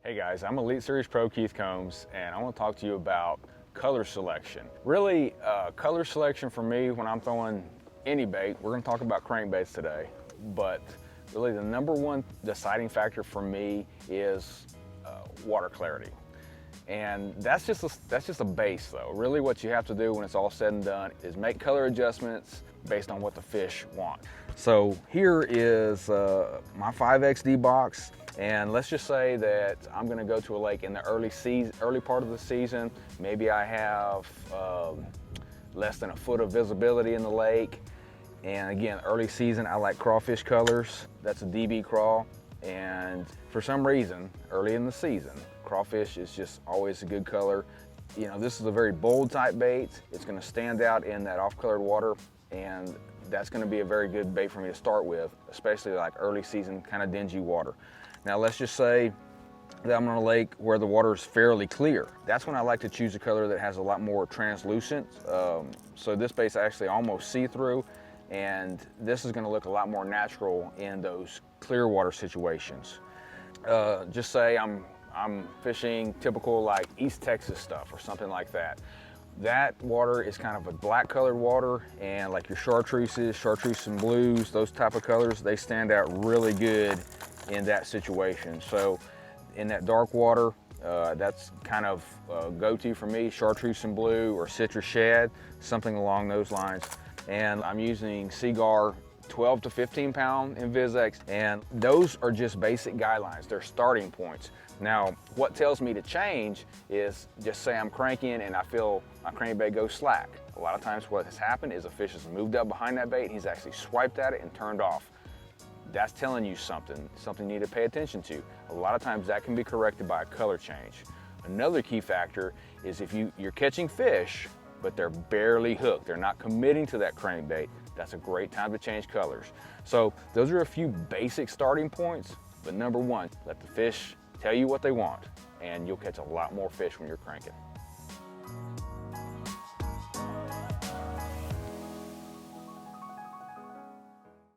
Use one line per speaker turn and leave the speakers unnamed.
Hey guys, I'm Elite Series Pro Keith Combs, and I want to talk to you about color selection. Really, color selection for me when I'm throwing any bait, we're going to talk about crankbaits today, but really the number one deciding factor for me is water clarity. And that's just a base though. Really what you have to do when it's all said and done is make color adjustments based on what the fish want. So here is my 5XD box, and let's just say that I'm gonna go to a lake in the early part of the season. Maybe I have less than a foot of visibility in the lake. And again, early season, I like crawfish colors. That's a DB crawl. And for some reason, early in the season, crawfish is just always a good color. You know, this is a very bold type bait. It's gonna stand out in that off-colored water, and that's gonna be a very good bait for me to start with, especially like early season, kind of dingy water. Now let's just say that I'm on a lake where the water is fairly clear. That's when I like to choose a color that has a lot more translucent. So this bait's actually almost see-through, and this is gonna look a lot more natural in those clear water situations. Just say I'm fishing typical like East Texas stuff or something like that. That water is kind of a black colored water, and like your chartreuse and blues, those type of colors, they stand out really good in that situation. So in that dark water, that's kind of go-to for me, chartreuse and blue or citrus shad, something along those lines. And I'm using Seaguar 12 to 15 pound in VizX, and those are just basic guidelines. They're starting points. Now, what tells me to change is just say I'm cranking and I feel my crankbait go slack. A lot of times what has happened is a fish has moved up behind that bait and he's actually swiped at it and turned off. That's telling you something you need to pay attention to. A lot of times that can be corrected by a color change. Another key factor is if you're catching fish, but they're barely hooked, they're not committing to that crankbait, that's a great time to change colors. So those are a few basic starting points, but number one, let the fish tell you what they want, and you'll catch a lot more fish when you're cranking.